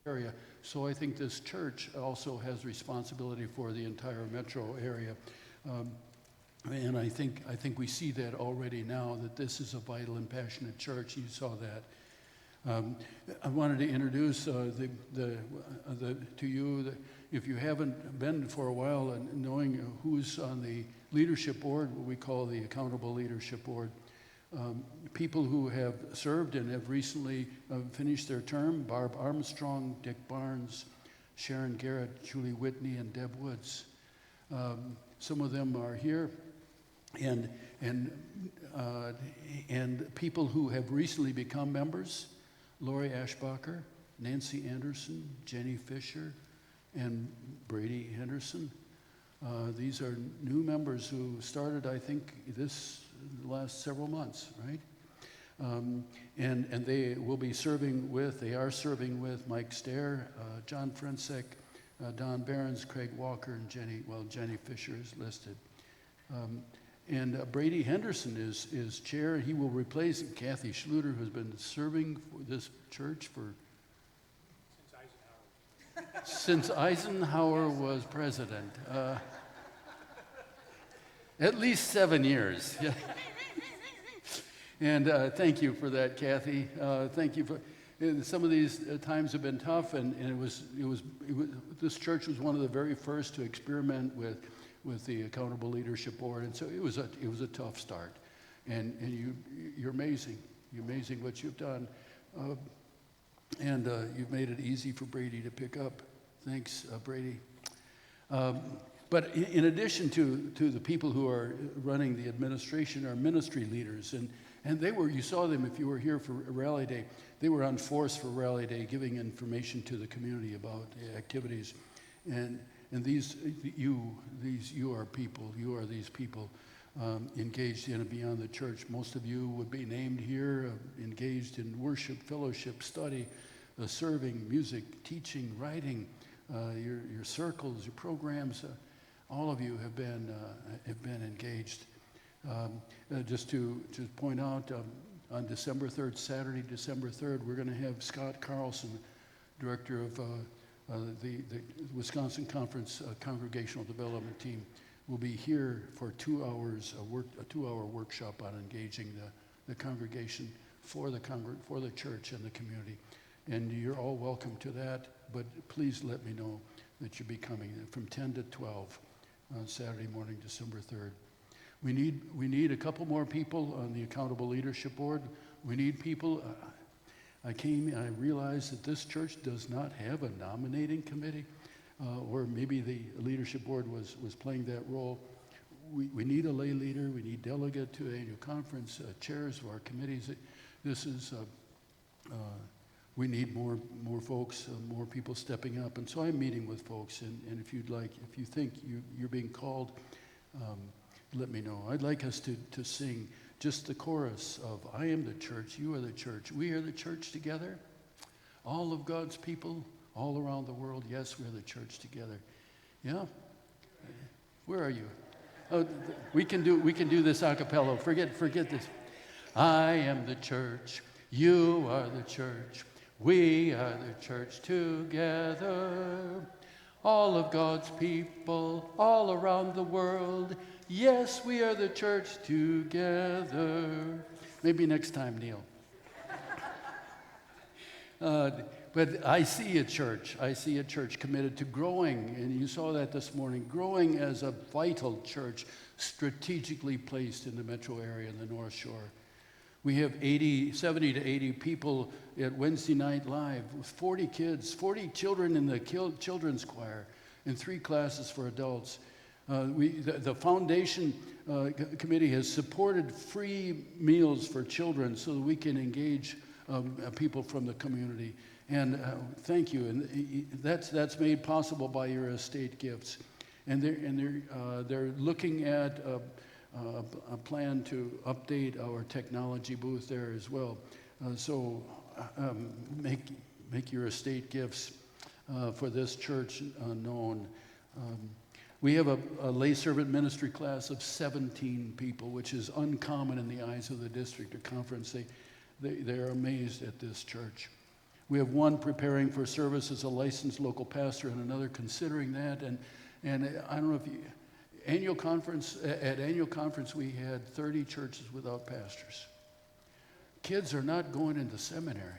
area. So I think this church also has responsibility for the entire metro area. And I think we see that already now, that this is a vital and passionate church. You saw that. I wanted to introduce to you, if you haven't been for a while, and knowing who's on the leadership board, what we call the Accountable Leadership Board. People who have served and have recently finished their term: Barb Armstrong, Dick Barnes, Sharon Garrett, Julie Whitney, and Deb Woods. Some of them are here, and people who have recently become members: Lori Ashbacher, Nancy Anderson, Jenny Fisher, and Brady Henderson. These are new members who started, I think, this last several months, right? And they will be serving with, they are serving with Mike Stair, John Frensek, Don Behrens, Craig Walker, and Jenny Fisher is listed. And Brady Henderson is chair. He will replace Kathy Schluter, who's been serving for this church for since Eisenhower was president. At least 7 years. Yeah. And thank you for that, Kathy. Thank you for. Some of these times have been tough, and it was this church was one of the very first to experiment with the Accountable Leadership Board, and so it was a tough start. And you're amazing. You're amazing what you've done, and you've made it easy for Brady to pick up. Thanks, Brady. But in addition to the people who are running the administration are ministry leaders, and they were, you saw them if you were here for Rally Day, they were on force for Rally Day, giving information to the community about the activities. And you are people, you are these people engaged in and beyond the church. Most of you would be named here, engaged in worship, fellowship, study, serving, music, teaching, writing, your circles, your programs. All of you have been engaged. Just to point out, on December 3rd, Saturday, December 3rd, we're going to have Scott Carlson, director of the Wisconsin Conference Congregational Development Team, will be here for 2 hours, a 2-hour workshop on engaging the congregation for the church and the community. And you're all welcome to that, but please let me know that you'll be coming from 10 to 12 on Saturday morning, December 3rd. We need a couple more people on the Accountable Leadership Board. We need people. I realized that this church does not have a nominating committee, or maybe the leadership board was playing that role. We need a lay leader. We need delegate to the annual conference, chairs of our committees. We need more folks, more people stepping up. And so I'm meeting with folks, and if you think you're being called, let me know. I'd like us to sing just the chorus of I am the church, you are the church, we are the church together. All of God's people all around the world, yes, we're the church together. Yeah? Where are you? Oh, we can do this a cappella. Forget this. I am the church, you are the church, we are the church together. All of God's people all around the world, yes, we are the church together. Maybe next time, Neil. But I see a church committed to growing, and you saw that this morning, growing as a vital church strategically placed in the metro area in the North Shore. We have 70 to 80 people at Wednesday Night Live, with 40 kids, 40 children in the children's choir, and 3 classes for adults. The foundation committee has supported free meals for children so that we can engage people from the community. And thank you. And that's made possible by your estate gifts. And they're looking at a plan to update our technology booth there as well. So make your estate gifts for this church known. We have a lay servant ministry class of 17 people, which is uncommon in the eyes of the district or conference. They are amazed at this church. We have one preparing for service as a licensed local pastor and another considering that. And I don't know if you, at annual conference we had 30 churches without pastors. Kids are not going into seminary.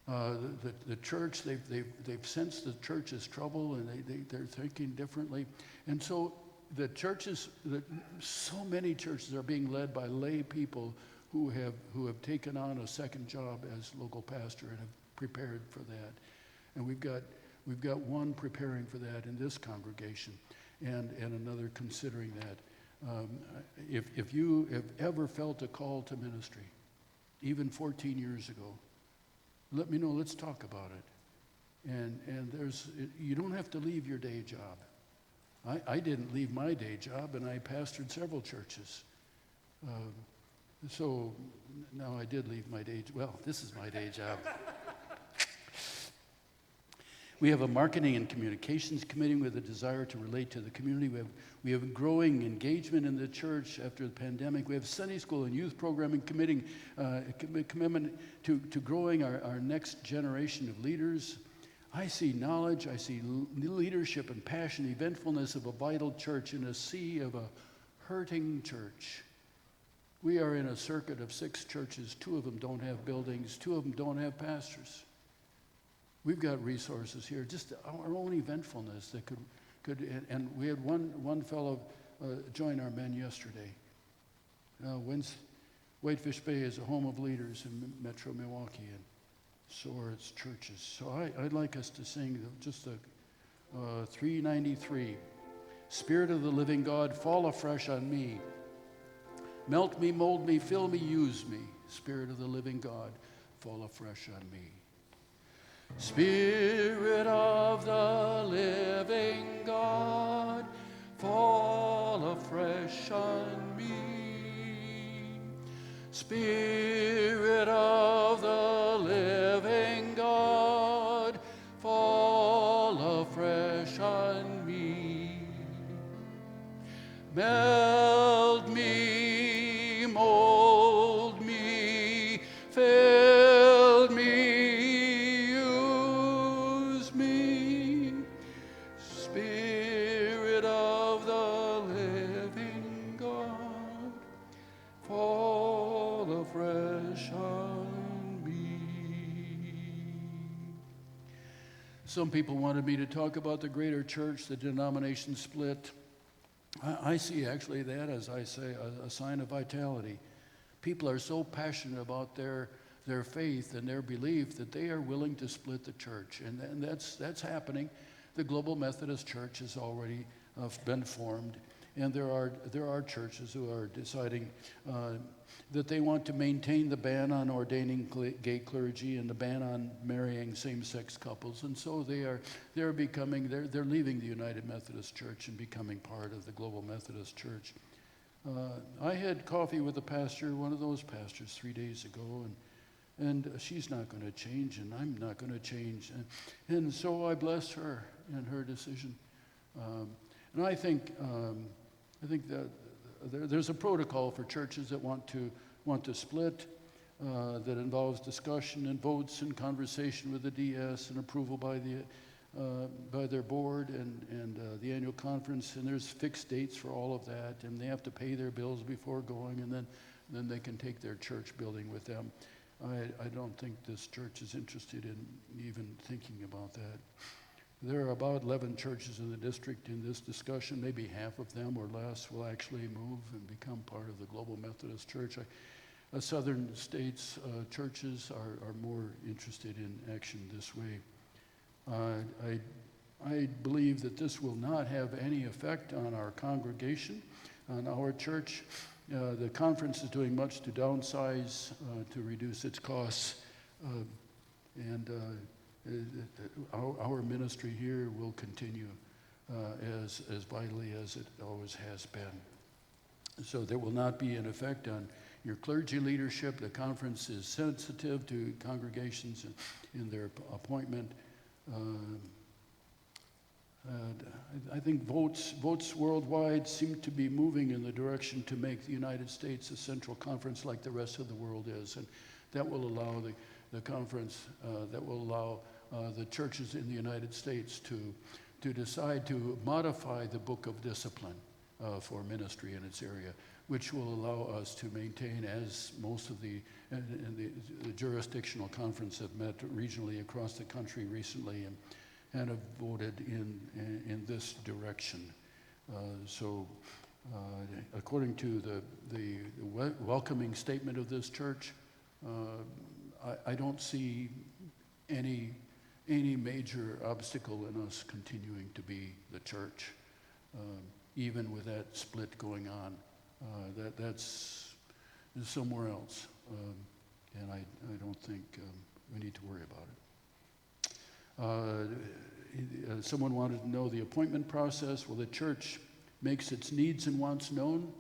The church, they've sensed the church's trouble, and they're thinking differently. And so the churches, so many churches are being led by lay people who have taken on a second job as local pastor and have prepared for that. And we've got one preparing for that in this congregation, and another considering that. If you have ever felt a call to ministry, even 14 years ago, let me know. Let's talk about it. And you don't have to leave your day job. I didn't leave my day job, and I pastored several churches. So now I did leave my day. Well, this is my day job. We have a marketing and communications committee with a desire to relate to the community. We have a growing engagement in the church after the pandemic. We have Sunday school and youth programming commitment to growing our next generation of leaders. I see knowledge, I see leadership and passion, eventfulness of a vital church in a sea of a hurting church. We are in a circuit of 6 churches. 2 of them don't have buildings. 2 of them don't have pastors. We've got resources here, just our own eventfulness that could and we had one fellow join our men yesterday. Whitefish Bay is a home of leaders in Metro Milwaukee, and so are its churches. So I'd like us to sing just 393. Spirit of the living God, fall afresh on me. Melt me, mold me, fill me, use me. Spirit of the living God, fall afresh on me. Spirit of the living God, fall afresh on me. Spirit of the living God, fall afresh on me. Melt me, mold me, fill me, use me. Spirit of the living God, fall afresh on me. Some people wanted me to talk about the greater church, the denomination split. I see actually that, as I say, a sign of vitality. People are so passionate about their faith and their belief that they are willing to split the church, and that's happening. The Global Methodist Church has already been formed, and there are churches who are deciding that they want to maintain the ban on ordaining gay clergy and the ban on marrying same-sex couples, and so they're leaving the United Methodist Church and becoming part of the Global Methodist Church. I had coffee with a pastor, one of those pastors, 3 days ago, and she's not going to change, and I'm not going to change, and so I bless her in her decision. And I think that there's a protocol for churches that want to split, that involves discussion and votes and conversation with the DS and approval by their board and the annual conference. And there's fixed dates for all of that, and they have to pay their bills before going, and then they can take their church building with them. I don't think this church is interested in even thinking about that. There are about 11 churches in the district in this discussion. Maybe half of them or less will actually move and become part of the Global Methodist Church. Southern states churches are more interested in action this way. I believe that this will not have any effect on our congregation, on our church. The conference is doing much to downsize, to reduce its costs, and our ministry here will continue as vitally as it always has been. So there will not be an effect on your clergy leadership. The conference is sensitive to congregations in their appointment. I think votes worldwide seem to be moving in the direction to make the United States a central conference like the rest of the world is, and that will allow the conference, that will allow the churches in the United States to decide to modify the Book of Discipline for ministry in its area, which will allow us to maintain, as most of the jurisdictional conference have met regionally across the country recently and have voted in this direction. According to the welcoming statement of this church, I don't see any major obstacle in us continuing to be the church, even with that split going on. That's somewhere else, and I don't think we need to worry about it. Someone wanted to know the appointment process. Well, the church makes its needs and wants known,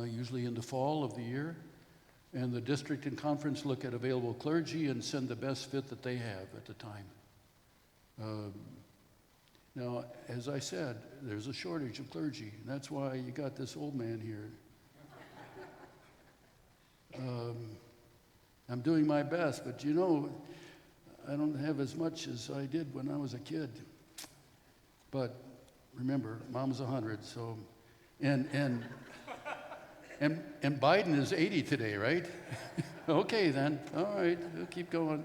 usually in the fall of the year, and the district and conference look at available clergy and send the best fit that they have at the time. Now, as I said, there's a shortage of clergy, and that's why you got this old man here. I'm doing my best, but you know, I don't have as much as I did when I was a kid. But remember, Mom's 100, so, and Biden is 80 today, right? Okay, then. All right, we'll keep going.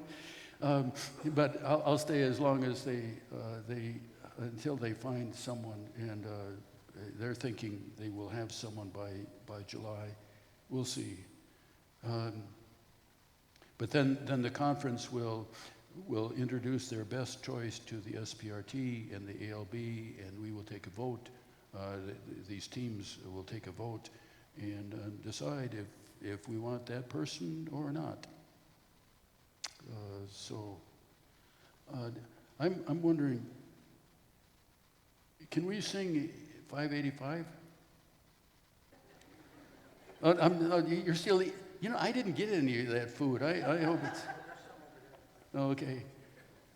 But I'll stay as long as until they find someone, and they're thinking they will have someone by July. We'll see. But then the conference will introduce their best choice to the SPRT and the ALB, and we will take a vote. These teams will take a vote and decide if we want that person or not. I'm wondering, can we sing 585? You're still, I didn't get any of that food. I hope it's, okay.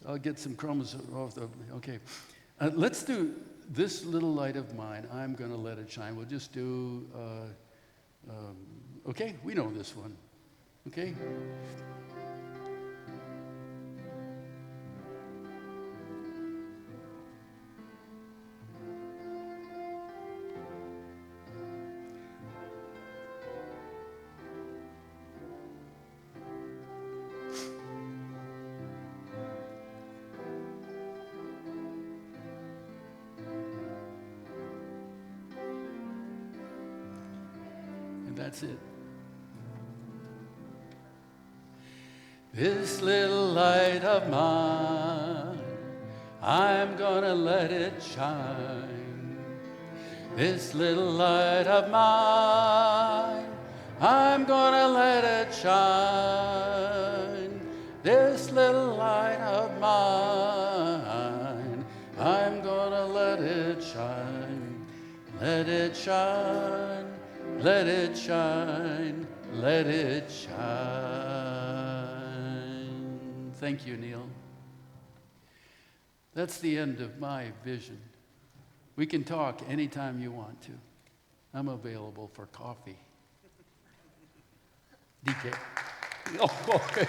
I'll get some crumbs off the, okay. Let's do This Little Light of Mine. I'm gonna let it shine. We'll just do, okay, we know this one, okay? That's it. This little light of mine, I'm gonna let it shine. This little light of mine, I'm gonna let it shine. This little light of mine, I'm gonna let it shine. Let it shine. Let it shine, let it shine. Thank you, Neil. That's the end of my vision. We can talk anytime you want to. I'm available for coffee. DK. Oh, okay.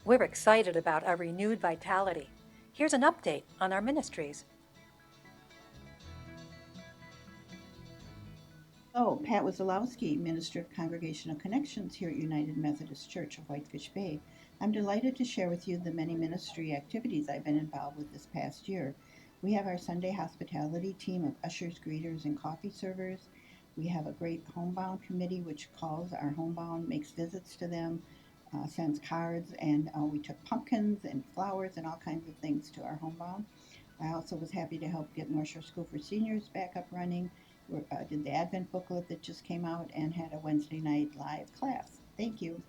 We're excited about our renewed vitality. Here's an update on our ministries. Hello, Pat Wazalowski, Minister of Congregational Connections here at United Methodist Church of Whitefish Bay. I'm delighted to share with you the many ministry activities I've been involved with this past year. We have our Sunday hospitality team of ushers, greeters, and coffee servers. We have a great homebound committee which calls our homebound, makes visits to them, sends cards, and we took pumpkins and flowers and all kinds of things to our homebound. I also was happy to help get North Shore School for Seniors back up running. did the Advent booklet that just came out, and had a Wednesday night live class. Thank you.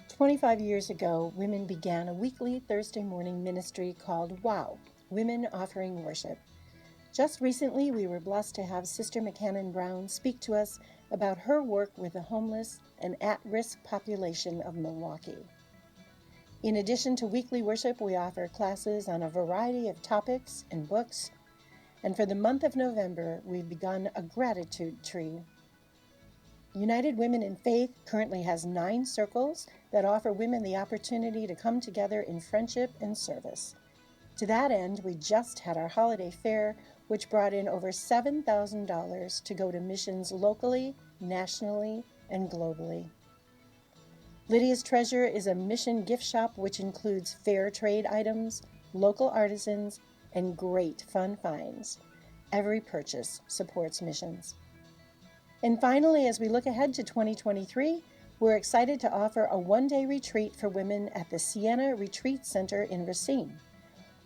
25 years ago, women began a weekly Thursday morning ministry called WOW, Women Offering Worship. Just recently, we were blessed to have Sister McCannon Brown speak to us about her work with the homeless and at-risk population of Milwaukee. In addition to weekly worship, we offer classes on a variety of topics and books. And for the month of November, we've begun a gratitude tree. United Women in Faith currently has 9 circles that offer women the opportunity to come together in friendship and service. To that end, we just had our holiday fair, which brought in over $7,000 to go to missions locally, nationally, and globally. Lydia's Treasure is a mission gift shop which includes fair trade items, local artisans, and great fun finds. Every purchase supports missions. And finally, as we look ahead to 2023, we're excited to offer a one-day retreat for women at the Sienna Retreat Center in Racine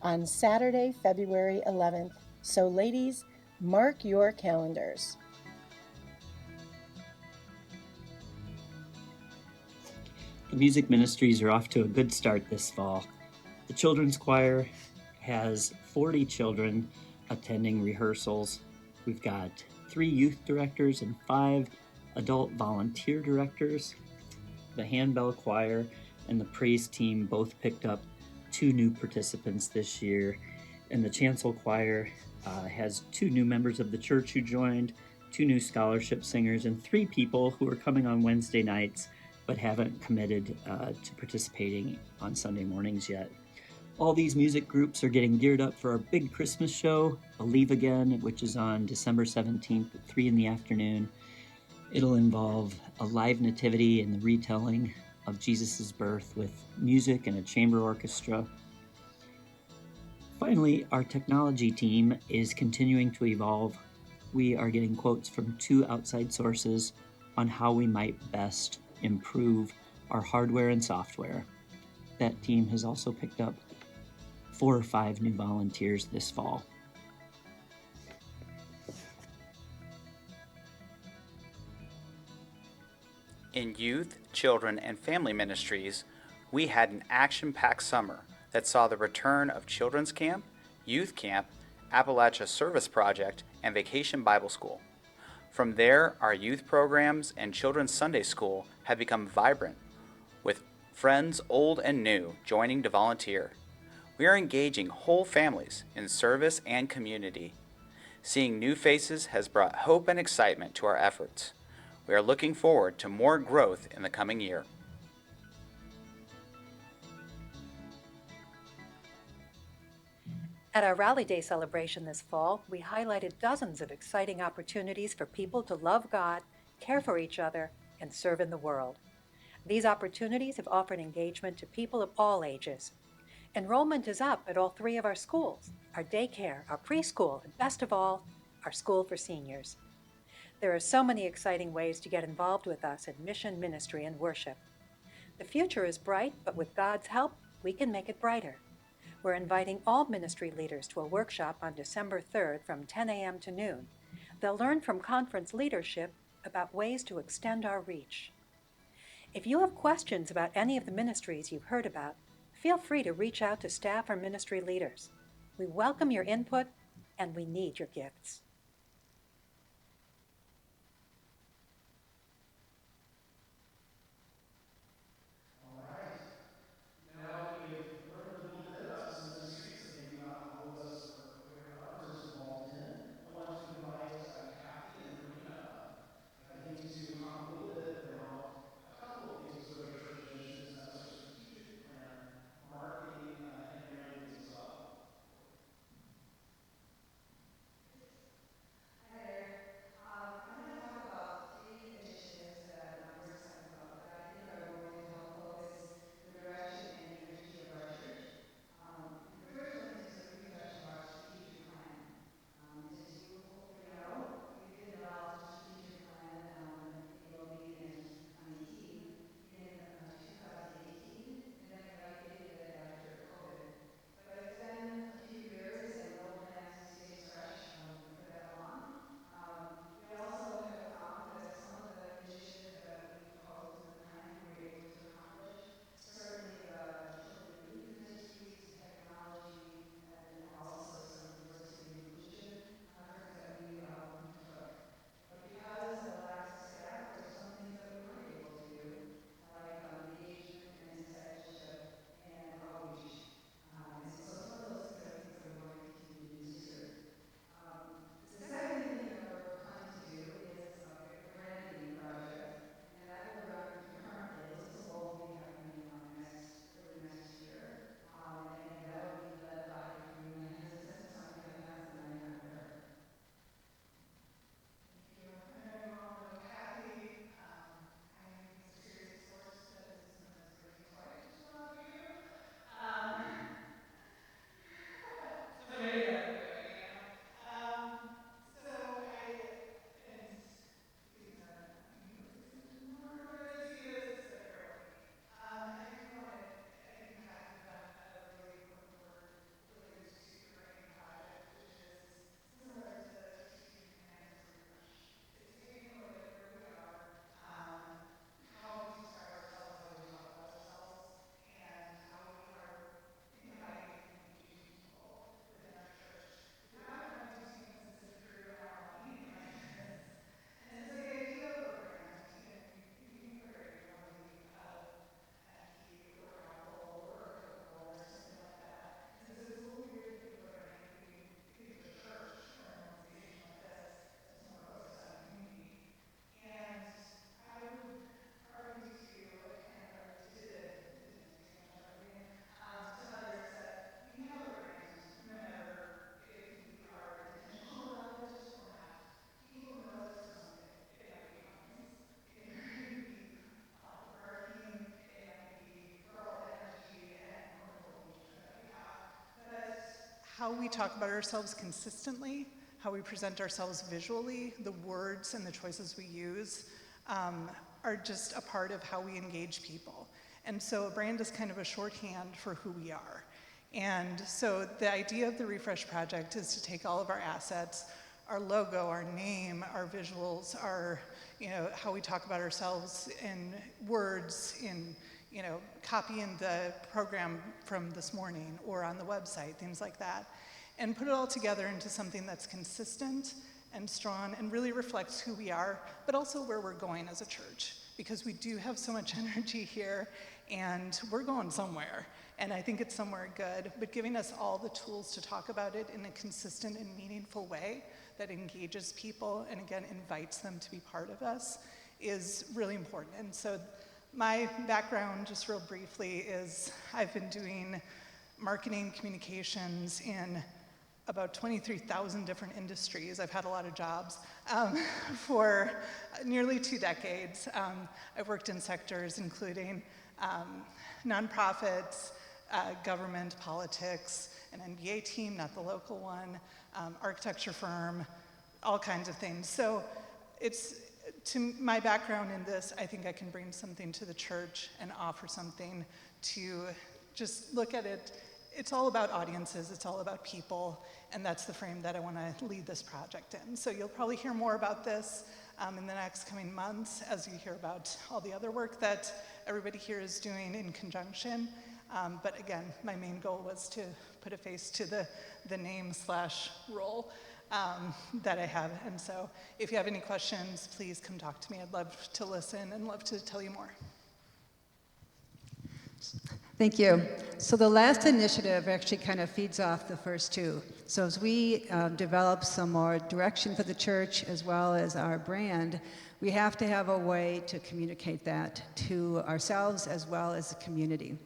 on Saturday, February 11th. So ladies, mark your calendars. The music ministries are off to a good start this fall. The children's choir has 40 children attending rehearsals. We've got 3 youth directors and 5 adult volunteer directors. The handbell choir and the praise team both picked up 2 new participants this year. And the chancel choir has 2 new members of the church who joined, 2 new scholarship singers, and 3 people who are coming on Wednesday nights but haven't committed to participating on Sunday mornings yet. All these music groups are getting geared up for our big Christmas show, Believe Again, which is on December 17th at 3 in the afternoon. It'll involve a live nativity and the retelling of Jesus' birth with music and a chamber orchestra. Finally, our technology team is continuing to evolve. We are getting quotes from 2 outside sources on how we might best improve our hardware and software. That team has also picked up 4 or 5 new volunteers this fall. In youth, children, and family ministries, we had an action-packed summer that saw the return of children's camp, youth camp, Appalachia Service Project, and Vacation Bible School. From there, our youth programs and children's Sunday school have become vibrant, with friends old and new joining to volunteer. We are engaging whole families in service and community. Seeing new faces has brought hope and excitement to our efforts. We are looking forward to more growth in the coming year. At our Rally Day celebration this fall, we highlighted dozens of exciting opportunities for people to love God, care for each other, and serve in the world. These opportunities have offered engagement to people of all ages. Enrollment is up at all 3 of our schools, our daycare, our preschool, and best of all, our school for seniors. There are so many exciting ways to get involved with us in mission, ministry, and worship. The future is bright, but with God's help, we can make it brighter. We're inviting all ministry leaders to a workshop on December 3rd from 10 a.m. to noon. They'll learn from conference leadership about ways to extend our reach. If you have questions about any of the ministries you've heard about, feel free to reach out to staff or ministry leaders. We welcome your input, and we need your gifts. how we talk about ourselves consistently, how we present ourselves visually, the words and the choices we use are just a part of how we engage people. And so a brand is kind of a shorthand for who we are. And so the idea of the Refresh Project is to take all of our assets, our logo, our name, our visuals, our, how we talk about ourselves in words, in, copying the program from this morning or on the website, things like that, and put it all together into something that's consistent and strong and really reflects who we are, but also where we're going as a church, because we do have so much energy here and we're going somewhere. And I think it's somewhere good, but giving us all the tools to talk about it in a consistent and meaningful way that engages people and again invites them to be part of us is really important. And so my background, just real briefly, is I've been doing marketing communications in about 23,000 different industries. I've had a lot of jobs for nearly 2 decades. I've worked in sectors including nonprofits, government, politics, an NBA team, not the local one, architecture firm, all kinds of things. So to my background in this, I think I can bring something to the church and offer something to just look at it. It's all about audiences, it's all about people, and that's the frame that I want to lead this project in. So you'll probably hear more about this in the next coming months as you hear about all the other work that everybody here is doing in conjunction. But again, my main goal was to put a face to the name/role that I have. And so if you have any questions, please come talk to me. I'd love to listen and love to tell you more. Thank you. So the last initiative actually kind of feeds off the first two. So as we develop some more direction for the church as well as our brand, we have to have a way to communicate that to ourselves as well as the community.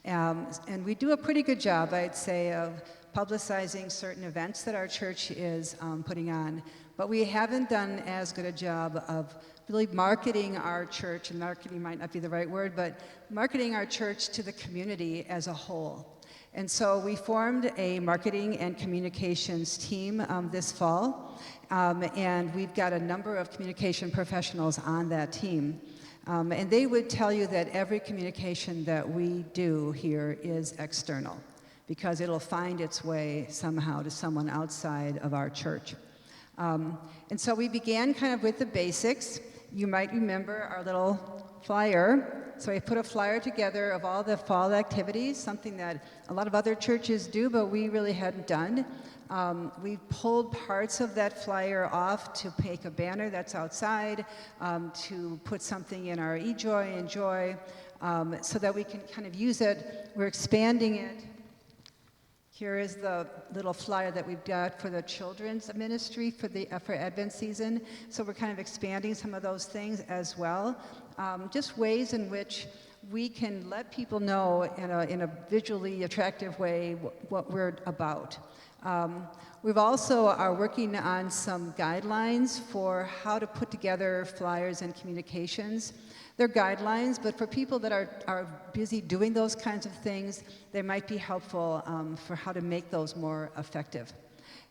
And we do a pretty good job, I'd say, of publicizing certain events that our church is putting on. But we haven't done as good a job of really marketing our church, and marketing might not be the right word, but marketing our church to the community as a whole. And so we formed a marketing and communications team this fall, and we've got a number of communication professionals on that team. And they would tell you that every communication that we do here is external, because it'll find its way somehow to someone outside of our church. And so we began kind of with the basics. You might remember our little flyer. So I put a flyer together of all the fall activities, something that a lot of other churches do, but we really hadn't done. We pulled parts of that flyer off to make a banner that's outside, to put something in our eJoy and Joy, so that we can kind of use it. We're expanding it. Here is the little flyer that we've got for the children's ministry for Advent season. So we're kind of expanding some of those things as well. Just ways in which we can let people know in a visually attractive way what we're about. We've also are working on some guidelines for how to put together flyers and communications. They're guidelines, but for people that are busy doing those kinds of things, they might be helpful for how to make those more effective.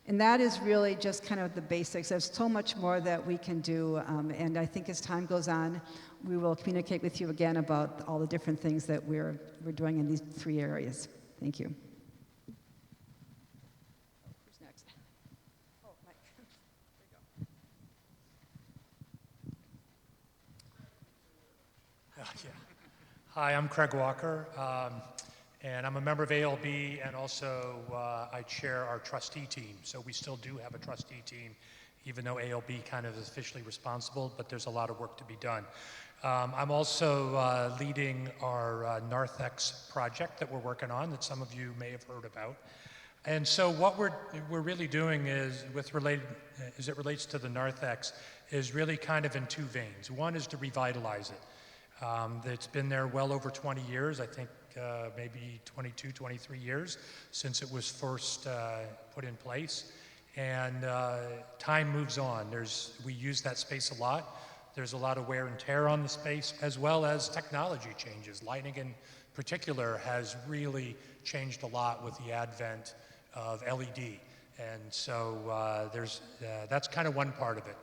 And that is really just kind of the basics. There's so much more that we can do, and I think as time goes on, we will communicate with you again about all the different things that we're doing in these 3 areas. Thank you. Who's next? Oh, Mike. There you go. Yeah. Hi, I'm Craig Walker, and I'm a member of ALB, and also I chair our trustee team. So we still do have a trustee team, even though ALB kind of is officially responsible, but there's a lot of work to be done. I'm also leading our Narthex project that we're working on that some of you may have heard about. And so what we're really doing is, as it relates to the Narthex, is really kind of in 2 veins. One is to revitalize it. It's been there well over 20 years, I think maybe 22, 23 years since it was first put in place. And time moves on. We use that space a lot. There's a lot of wear and tear on the space, as well as technology changes. Lighting in particular has really changed a lot with the advent of LED. And so that's kind of one part of it.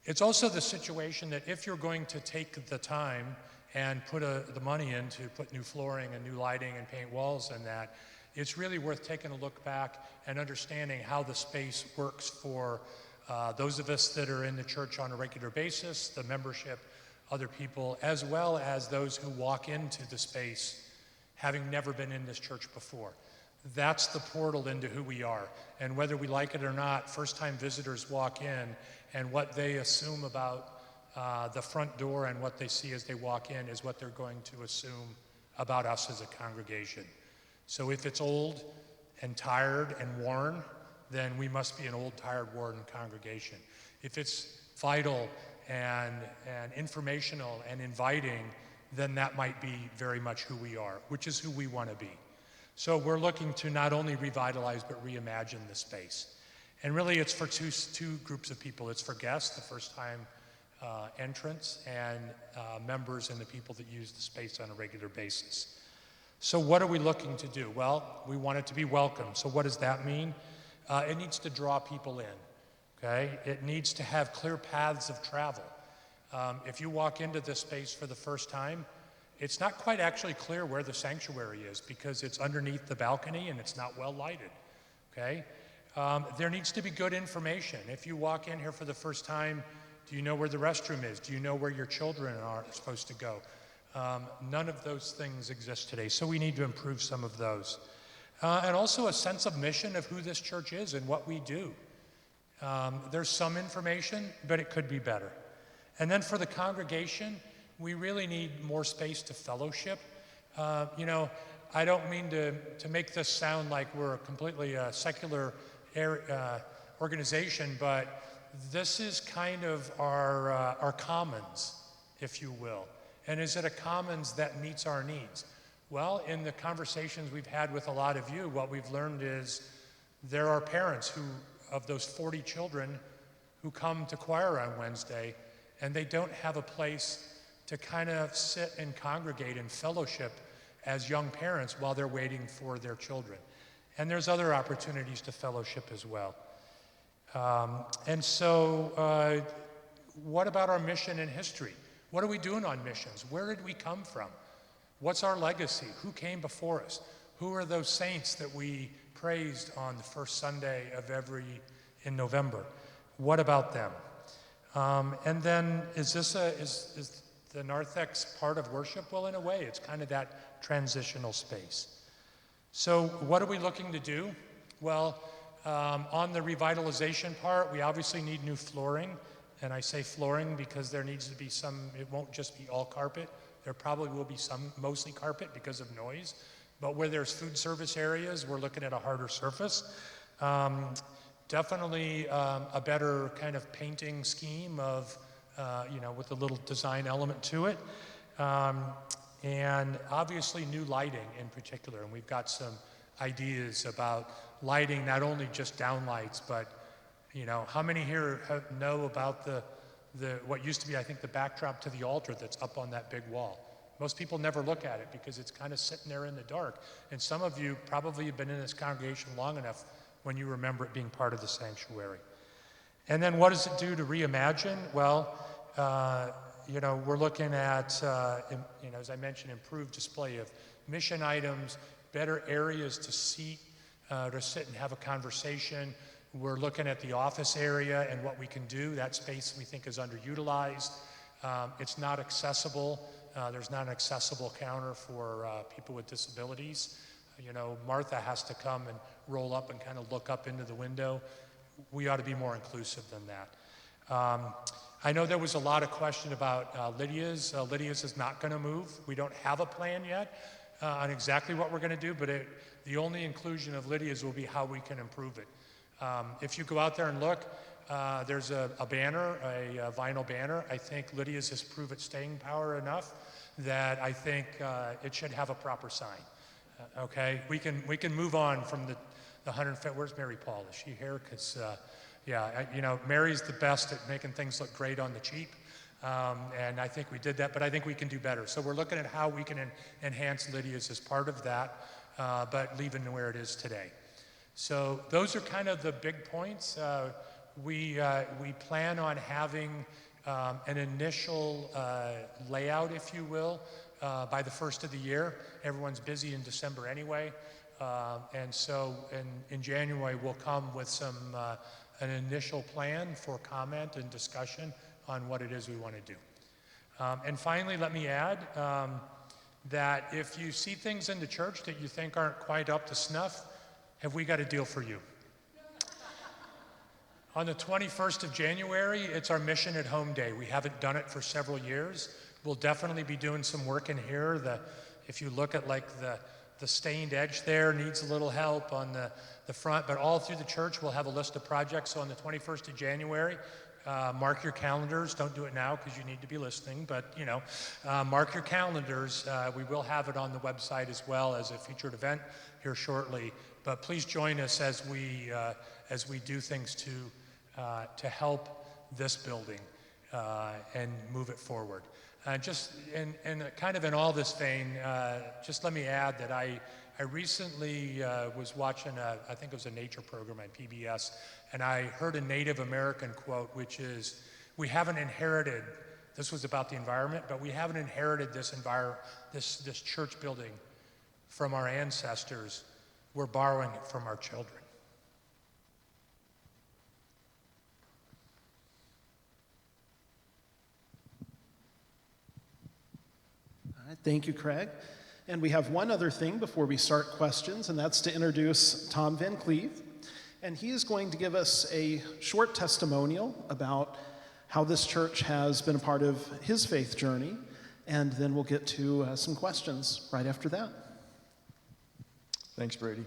It's also the situation that if you're going to take the time and put the money in to put new flooring and new lighting and paint walls and that, it's really worth taking a look back and understanding how the space works for those of us that are in the church on a regular basis, the membership, other people, as well as those who walk into the space having never been in this church before. That's the portal into who we are. And whether we like it or not, first-time visitors walk in, and what they assume about the front door and what they see as they walk in is what they're going to assume about us as a congregation. So if it's old and tired and worn, then we must be an old, tired, worn congregation. If it's vital and informational and inviting, then that might be very much who we are, which is who we want to be. So we're looking to not only revitalize, but reimagine the space. And really it's for two groups of people. It's for guests, the first time entrants, and members and the people that use the space on a regular basis. So what are we looking to do? Well, we want it to be welcome. So what does that mean? It needs to draw people in, okay? It needs to have clear paths of travel. If you walk into this space for the first time, it's not quite actually clear where the sanctuary is because it's underneath the balcony and it's not well lighted, okay? There needs to be good information. If you walk in here for the first time, do you know where the restroom is? Do you know where your children are supposed to go? None of those things exist today, so we need to improve some of those. And also a sense of mission of who this church is and what we do. There's some information, but it could be better. And then for the congregation, we really need more space to fellowship. You know, I don't mean to make this sound like we're a completely secular organization, but this is kind of our commons, if you will. And is it a commons that meets our needs? Well, in the conversations we've had with a lot of you, what we've learned is there are parents who, of those 40 children who come to choir on Wednesday, and they don't have a place to kind of sit and congregate and fellowship as young parents while they're waiting for their children. And there's other opportunities to fellowship as well. And so what about our mission and history? What are we doing on missions? Where did we come from? What's our legacy? Who came before us? Who are those saints that we praised on the first Sunday of in November? What about them? And then is the narthex part of worship? Well, in a way, it's kind of that transitional space. So what are we looking to do? Well, on the revitalization part, we obviously need new flooring. And I say flooring because there needs to be some, it won't just be all carpet. There probably will be some, mostly carpet because of noise. But where there's food service areas, we're looking at a harder surface. Definitely a better kind of painting scheme of, you know, with a little design element to it. And obviously new lighting in particular. And we've got some ideas about lighting, not only just downlights, but you know, how many here know about the what used to be, I think, the backdrop to the altar that's up on that big wall? Most people never look at it because it's kind of sitting there in the dark. And some of you probably have been in this congregation long enough when you remember it being part of the sanctuary. And then what does it do to reimagine? Well, you know, we're looking at, you know, as I mentioned, improved display of mission items, better areas to sit and have a conversation. We're looking at the office area and what we can do. That space we think is underutilized. It's not accessible. There's not an accessible counter for people with disabilities. You know, Martha has to come and roll up and kind of look up into the window. We ought to be more inclusive than that. I know there was a lot of question about Lydia's. Lydia's is not going to move. We don't have a plan yet on exactly what we're going to do, but the only inclusion of Lydia's will be how we can improve it. If you go out there and look, there's a banner, a vinyl banner. I think Lydia's has proved its staying power enough that I think it should have a proper sign. Okay, we can move on from the 150. Where's Mary Paul? Is she here? Because yeah, you know, Mary's the best at making things look great on the cheap, and I think we did that. But I think we can do better. So we're looking at how we can enhance Lydia's as part of that, but leaving where it is today. So those are kind of the big points. We plan on having an initial layout, if you will, by the first of the year. Everyone's busy in December anyway. And so in January, we'll come with an initial plan for comment and discussion on what it is we want to do. And finally, let me add that if you see things in the church that you think aren't quite up to snuff, have we got a deal for you? On the 21st of January, it's our Mission at Home Day. We haven't done it for several years. We'll definitely be doing some work in here. If you look at like the stained edge there, needs a little help on the front, but all through the church we'll have a list of projects. So on the 21st of January, mark your calendars. Don't do it now because you need to be listening, but mark your calendars. We will have it on the website as well as a featured event here shortly. But please join us as we do things to help this building and move it forward. Just kind of in all this vein, just let me add that I recently was watching I think it was a nature program on PBS, and I heard a Native American quote, which is, we haven't inherited, this was about the environment, but we haven't inherited this church building from our ancestors. We're borrowing it from our children. All right, thank you, Craig. And we have one other thing before we start questions, and that's to introduce Tom Van Cleve. And he is going to give us a short testimonial about how this church has been a part of his faith journey, and then we'll get to some questions right after that. Thanks, Brady.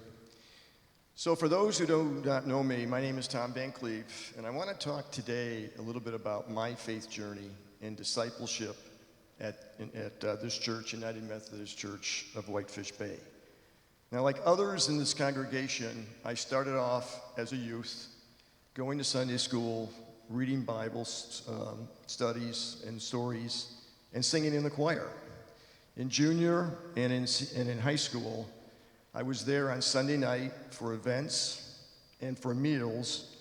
So for those who do not know me, my name is Tom Van Cleve, and I want to talk today a little bit about my faith journey and discipleship at this church, United Methodist Church of Whitefish Bay. Now, like others in this congregation, I started off as a youth, going to Sunday school, reading Bible studies and stories, and singing in the choir. In junior and in high school, I was there on Sunday night for events and for meals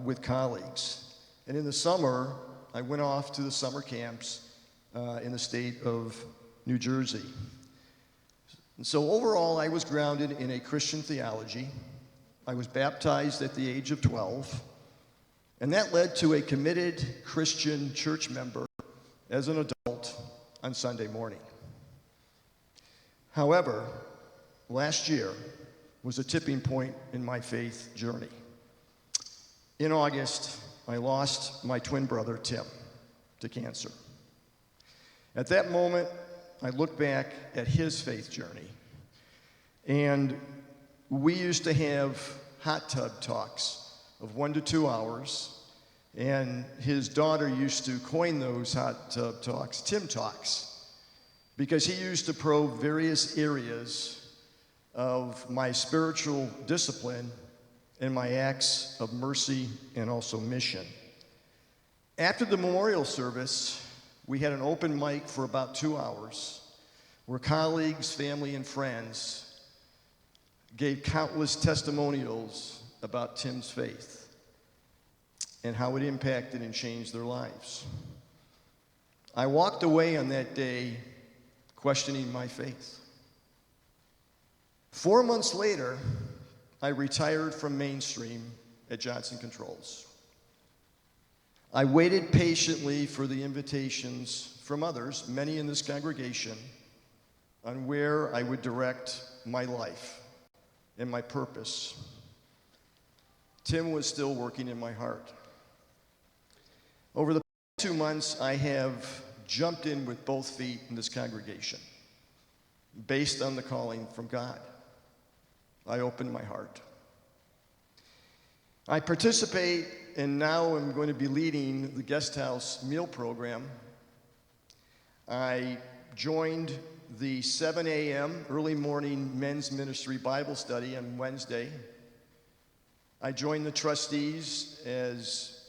with colleagues. And in the summer, I went off to the summer camps in the state of New Jersey. And so overall, I was grounded in a Christian theology. I was baptized at the age of 12, and that led to a committed Christian church member as an adult on Sunday morning. However, last year was a tipping point in my faith journey. In August, I lost my twin brother, Tim, to cancer. At that moment, I look back at his faith journey, and we used to have hot tub talks of 1 to 2 hours, and his daughter used to coin those hot tub talks Tim Talks, because he used to probe various areas of my spiritual discipline and my acts of mercy and also mission. After the memorial service, we had an open mic for about 2 hours where colleagues, family, and friends gave countless testimonials about Tim's faith and how it impacted and changed their lives. I walked away on that day questioning my faith. 4 months later, I retired from mainstream at Johnson Controls. I waited patiently for the invitations from others, many in this congregation, on where I would direct my life and my purpose. Tim was still working in my heart. Over the past 2 months, I have jumped in with both feet in this congregation, based on the calling from God. I opened my heart. I participate, and now I'm going to be leading the guest house meal program. I joined the 7 a.m. early morning men's ministry Bible study on Wednesday. I joined the trustees as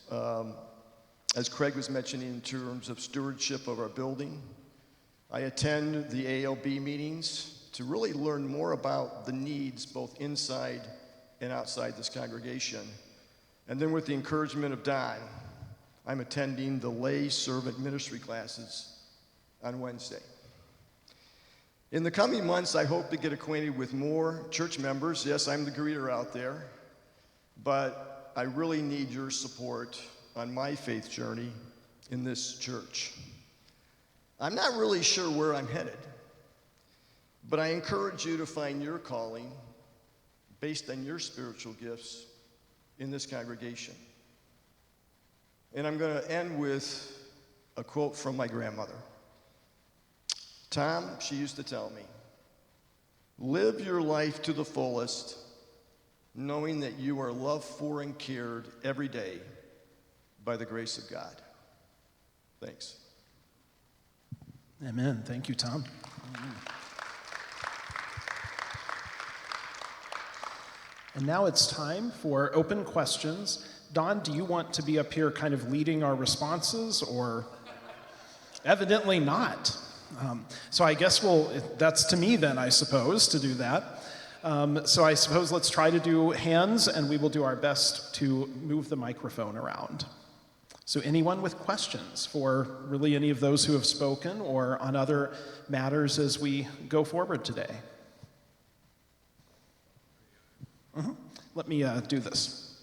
Craig was mentioning in terms of stewardship of our building. I attend the ALB meetings to really learn more about the needs both inside and outside this congregation. And then with the encouragement of Don, I'm attending the lay servant ministry classes on Wednesday. In the coming months, I hope to get acquainted with more church members. Yes, I'm the greeter out there, but I really need your support on my faith journey in this church. I'm not really sure where I'm headed, but I encourage you to find your calling based on your spiritual gifts in this congregation. And I'm going to end with a quote from my grandmother. Tom, she used to tell me, live your life to the fullest, knowing that you are loved for and cared every day by the grace of God. Thanks. Amen. Thank you, Tom. And now it's time for open questions. Don, do you want to be up here kind of leading our responses, or? Evidently not. So I guess that's to me then, I suppose, to do that. So I suppose let's try to do hands, and we will do our best to move the microphone around. So anyone with questions for really any of those who have spoken or on other matters as we go forward today? Let me do this.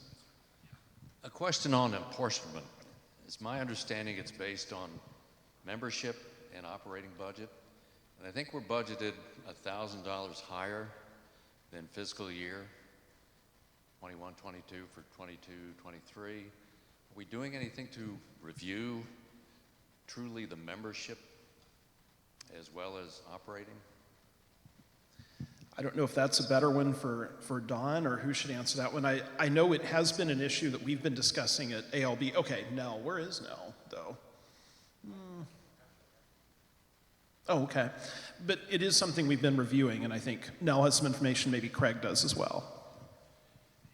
A question on apportionment. It's my understanding it's based on membership and operating budget. And I think we're budgeted $1,000 higher than fiscal year 21-22 for 22-23. Are we doing anything to review truly the membership as well as operating? I don't know if that's a better one for Dawn, or who should answer that one. I know it has been an issue that we've been discussing at ALB. Okay, Nell, where is Nell, though? Oh, okay. But it is something we've been reviewing, and I think Nell has some information, maybe Craig does as well.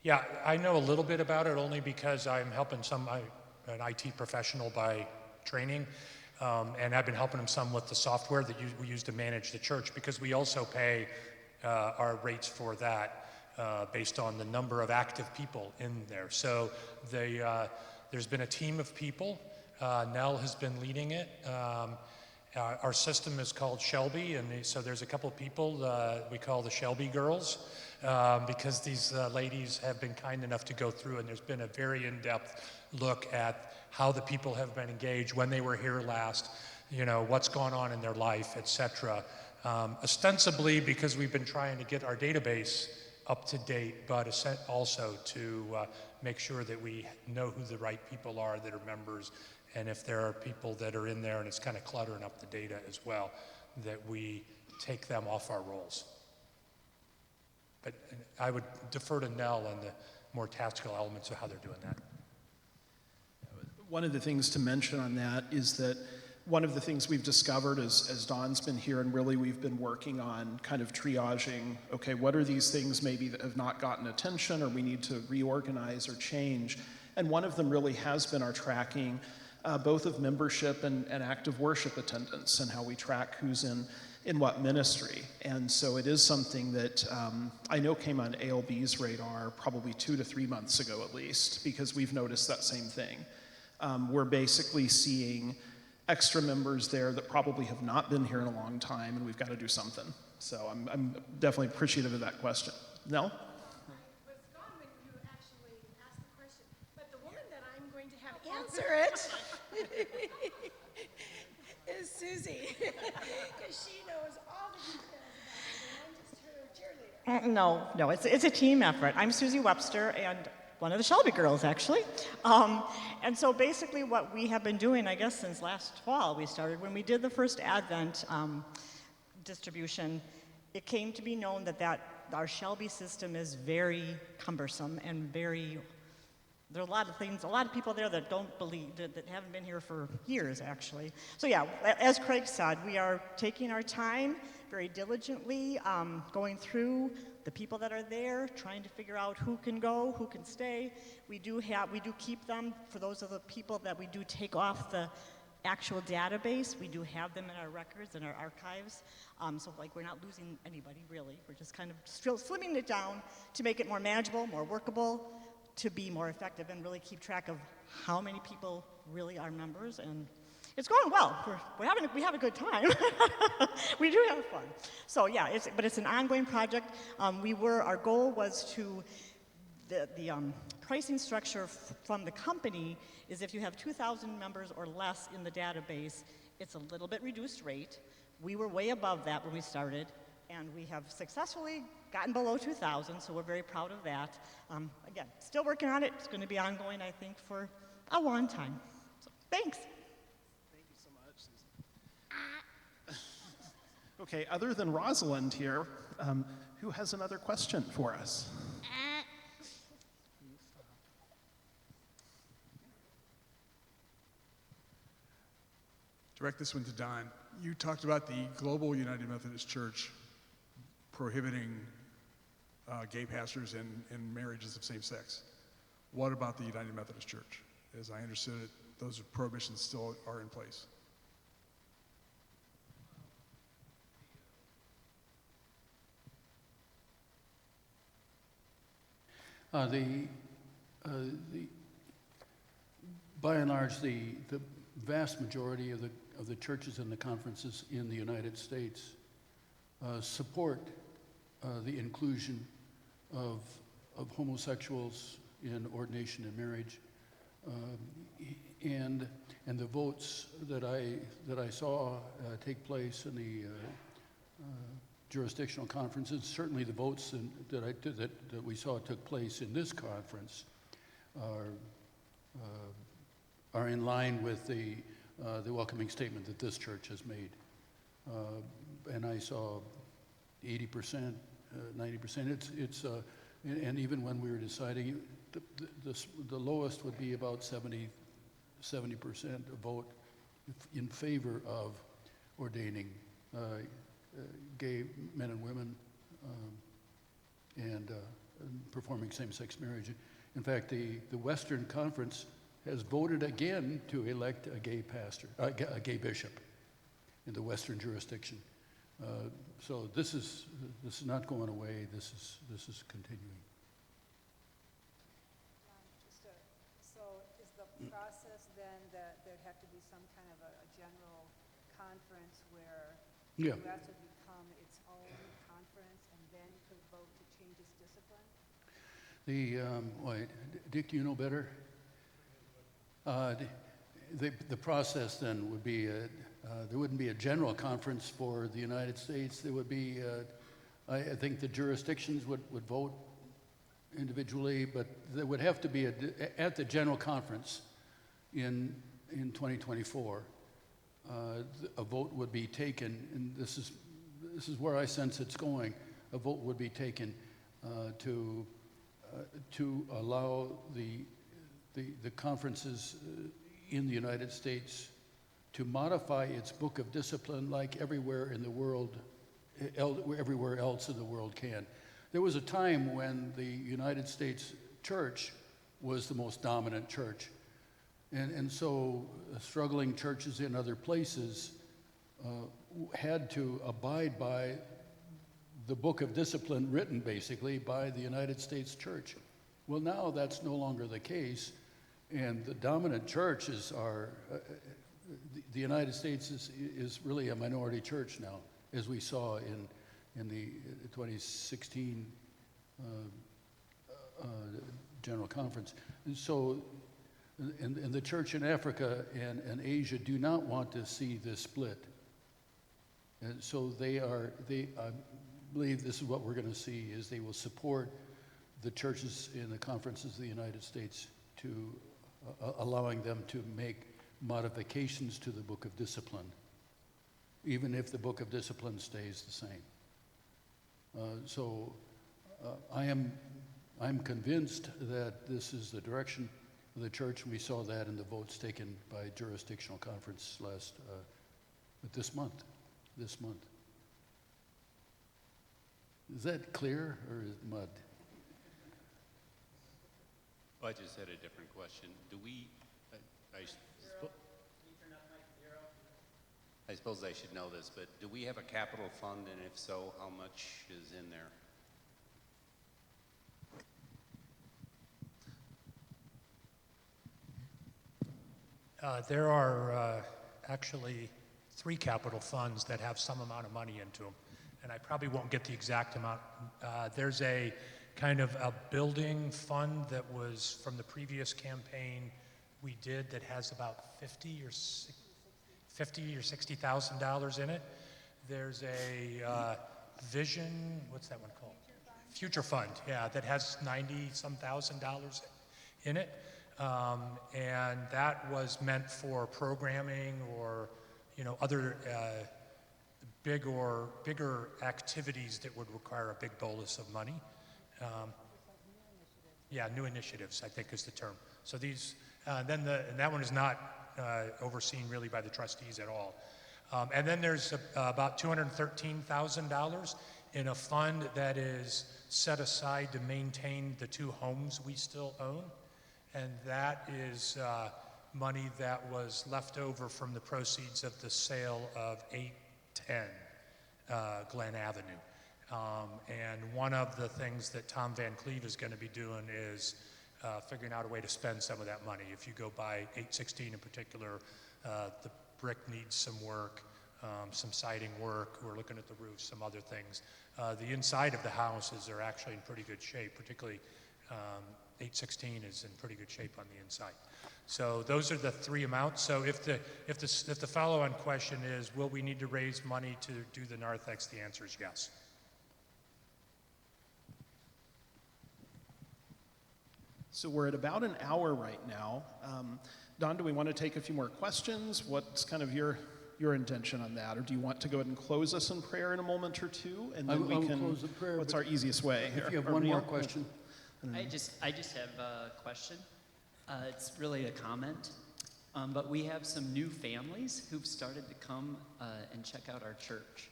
Yeah, I know a little bit about it only because I'm helping an IT professional by training, and I've been helping them some with the software that we use to manage the church, because we also pay our rates for that based on the number of active people in there. So there's been a team of people. Nell has been leading it. Our system is called Shelby, and so there's a couple of people we call the Shelby girls, because these ladies have been kind enough to go through, and there's been a very in-depth look at how the people have been engaged, when they were here last, what's gone on in their life, etc. Ostensibly because we've been trying to get our database up to date, but also to make sure that we know who the right people are that are members, and if there are people that are in there and it's kind of cluttering up the data as well, that we take them off our rolls. But I would defer to Nell on the more tactical elements of how they're doing that. One of the things to mention on that is that one of the things we've discovered as Dawn's been here, and really we've been working on kind of triaging, okay, what are these things maybe that have not gotten attention or we need to reorganize or change? And one of them really has been our tracking, both of membership and active worship attendance, and how we track who's in what ministry. And so it is something that I know came on ALB's radar probably 2 to 3 months ago at least, because we've noticed that same thing. We're basically seeing extra members there that probably have not been here in a long time, and we've got to do something. So I'm definitely appreciative of that question. Nell? I was gone when you actually asked the question, but the woman that I'm going to have answer it is Susie, because she knows all the details about it, and I'm just her cheerleader. No, it's a team effort. I'm Susie Webster, and one of the Shelby girls, actually. And so basically what we have been doing, I guess, since last fall, we started, when we did the first Advent distribution, it came to be known that our Shelby system is very cumbersome and there are a lot of things, a lot of people there that don't believe, that haven't been here for years, actually. So yeah, as Craig said, we are taking our time very diligently, going through the people that are there, trying to figure out who can go, who can stay. We do keep them, for those of the people that we do take off the actual database. We do have them in our records and our archives. So like we're not losing anybody really. We're just kind of still slimming it down to make it more manageable, more workable, to be more effective and really keep track of how many people really are members. And it's going well. We have a good time. We do have fun. So yeah, but it's an ongoing project. Our goal was to, the pricing structure from the company is if you have 2,000 members or less in the database, it's a little bit reduced rate. We were way above that when we started, and we have successfully gotten below 2,000, so we're very proud of that. Again, still working on it. It's going to be ongoing, I think, for a long time. So, thanks. Thank you so much, Susan. Okay, other than Rosalind here, who has another question for us? Direct this one to Don. You talked about the global United Methodist Church prohibiting gay pastors and marriages of same sex. What about the United Methodist Church? As I understood it, those prohibitions still are in place. By and large, the vast majority of the churches and the conferences in the United States support the inclusion of homosexuals in ordination and marriage, and the votes that I saw take place in the jurisdictional conferences, certainly the votes that we saw took place in this conference are in line with the welcoming statement that this church has made. And I saw 80%, 90%. And even when we were deciding, the lowest would be about 70% vote in favor of ordaining gay men and women and performing same-sex marriage. In fact, the Western Conference has voted again to elect a gay pastor, a gay bishop in the Western jurisdiction. So this is not going away. This is continuing. So is the process then that there'd have to be some kind of a general conference where Yeah. the U.S. would become its own conference and then could vote to change its discipline? Dick, do you know better? The process then would be, there wouldn't be a general conference for the United States. There would be, I think the jurisdictions would vote individually, but there would have to be, at the general conference in 2024, a vote would be taken, and this is where I sense it's going. A vote would be taken to allow the conferences in the United States to modify its book of discipline like everywhere in the world, everywhere else in the world can. There was a time when the United States church was the most dominant church. And so struggling churches in other places had to abide by the book of discipline written basically by the United States church. Well, now that's no longer the case, and the dominant churches are, the United States is really a minority church now, as we saw in the 2016 General Conference. And so, and the church in Africa and Asia do not want to see this split. And so I believe this is what we're going to see, is they will support the churches in the conferences of the United States to allowing them to make modifications to the book of discipline, even if the book of discipline stays the same. I'm convinced that this is the direction of the church. We saw that in the votes taken by jurisdictional conference this month. Is that clear or is it mud? Well, I just had a different question. Do we, I suppose I should know this, but do we have a capital fund, and if so, how much is in there? There are actually 3 capital funds that have some amount of money into them, and I probably won't get the exact amount. There's a kind of a building fund that was from the previous campaign we did that has about $50,000 or $60,000 in it. There's a vision, what's that one called? Future Fund, yeah, that has $90-some thousand in it. And that was meant for programming or, other bigger activities that would require a big bolus of money. Yeah, new initiatives, I think is the term. So these, and that one is not overseen really by the trustees at all. And then there's about $213,000 in a fund that is set aside to maintain the 2 homes we still own. And that is money that was left over from the proceeds of the sale of 810 Glen Avenue. And one of the things that Tom Van Cleve is going to be doing is figuring out a way to spend some of that money. If you go by 816 in particular, the brick needs some work, some siding work. We're looking at the roof, some other things. The inside of the houses are actually in pretty good shape, particularly 816 is in pretty good shape on the inside. So those are the 3 amounts. So if the follow-on question is, will we need to raise money to do the narthex, the answer is yes. So we're at about an hour right now. Don, do we want to take a few more questions? What's kind of your intention on that? Or do you want to go ahead and close us in prayer in a moment or two? And then we can close the prayer. What's our easiest way here? If you have one more question. I just have a question. It's really a comment. But we have some new families who've started to come and check out our church.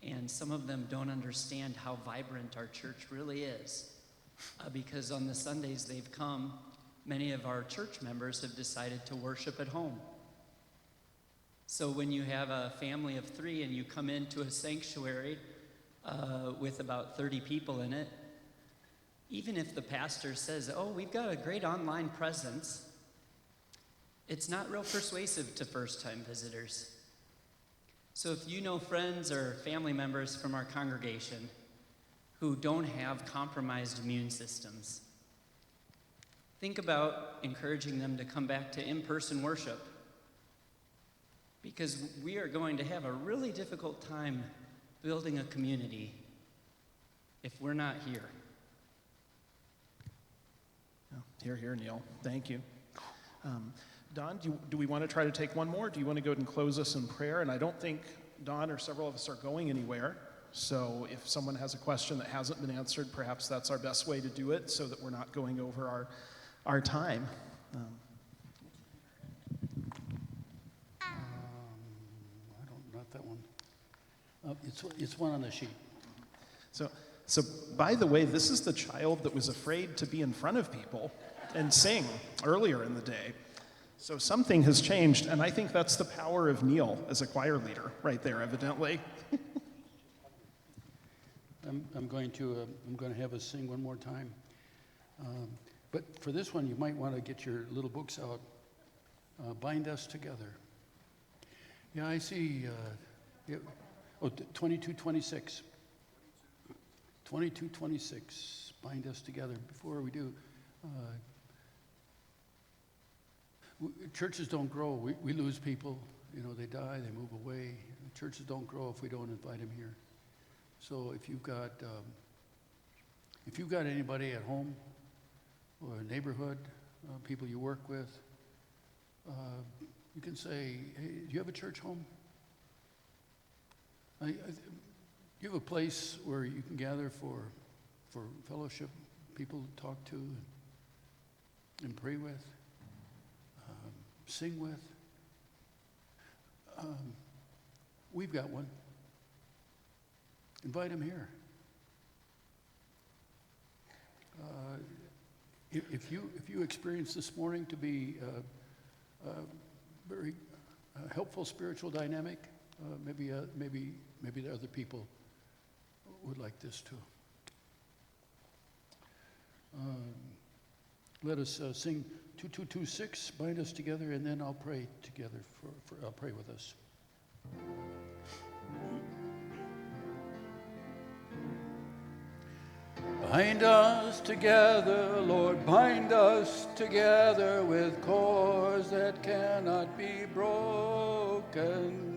And some of them don't understand how vibrant our church really is. Because on the Sundays they've come, many of our church members have decided to worship at home. So when you have a family of 3 and you come into a sanctuary with about 30 people in it, even if the pastor says, oh, we've got a great online presence, it's not real persuasive to first-time visitors. So if you know friends or family members from our congregation who don't have compromised immune systems, think about encouraging them to come back to in-person worship, because we are going to have a really difficult time building a community if we're not here. Here, here, Neil. Thank you. Don, do we want to try to take one more? Do you want to go ahead and close us in prayer? And I don't think Don or several of us are going anywhere. So if someone has a question that hasn't been answered, perhaps that's our best way to do it so that we're not going over our time. Not that one. It's one on the sheet. So by the way, this is the child that was afraid to be in front of people and sing earlier in the day. So something has changed, and I think that's the power of Neil as a choir leader right there, evidently. I'm going to have us sing one more time. But for this one, you might want to get your little books out. Bind Us Together. Yeah, I see. 2226. 2226. Bind Us Together. Before we do, churches don't grow. We lose people. They die. They move away. Churches don't grow if we don't invite them here. So if you've got anybody at home or a neighborhood, people you work with, you can say, hey, do you have a church home? Do you have a place where you can gather for fellowship, people to talk to and pray with, sing with? We've got one. Invite them here. If you experience this morning to be a very helpful spiritual dynamic, maybe the other people would like this too. Let us sing 2226, bind us together, and then I'll pray together. I'll pray with us. Bind us together, Lord, bind us together with cords that cannot be broken.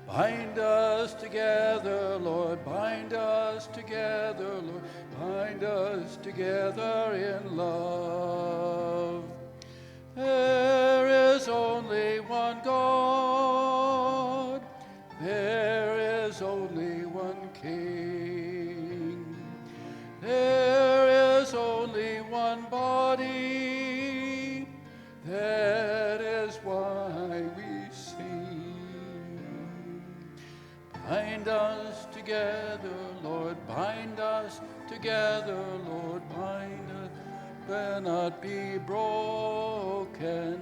Bind us together, Lord, bind us together, Lord, bind us together in love. There is only one God, there is only one King. There is only one body, that is why we sing. Bind us together, Lord, bind us together, Lord, bind us, cannot be broken.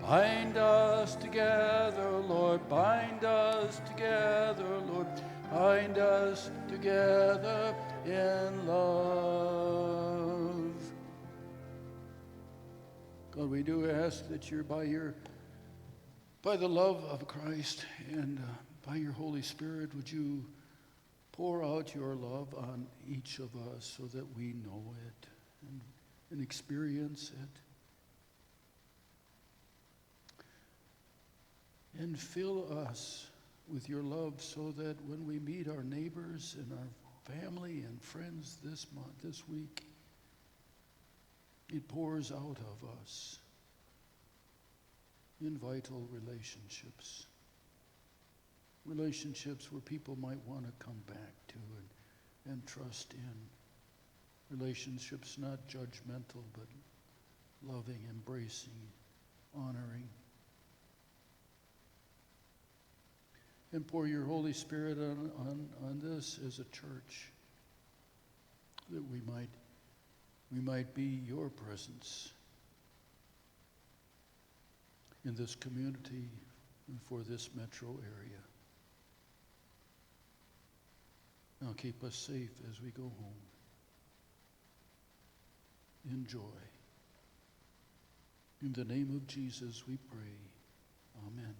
Bind us together, Lord, bind us together, Lord, bind us together in love. God, we do ask that you're by the love of Christ and by your Holy Spirit, would you pour out your love on each of us so that we know it and experience it. And fill us with your love so that when we meet our neighbors and our family and friends this month, this week, it pours out of us in vital relationships. Relationships where people might want to come back to and trust in. Relationships not judgmental, but loving, embracing, honoring. And pour your Holy Spirit on this as a church, that we might be your presence in this community and for this metro area. Now keep us safe as we go home. Enjoy. In the name of Jesus we pray. Amen.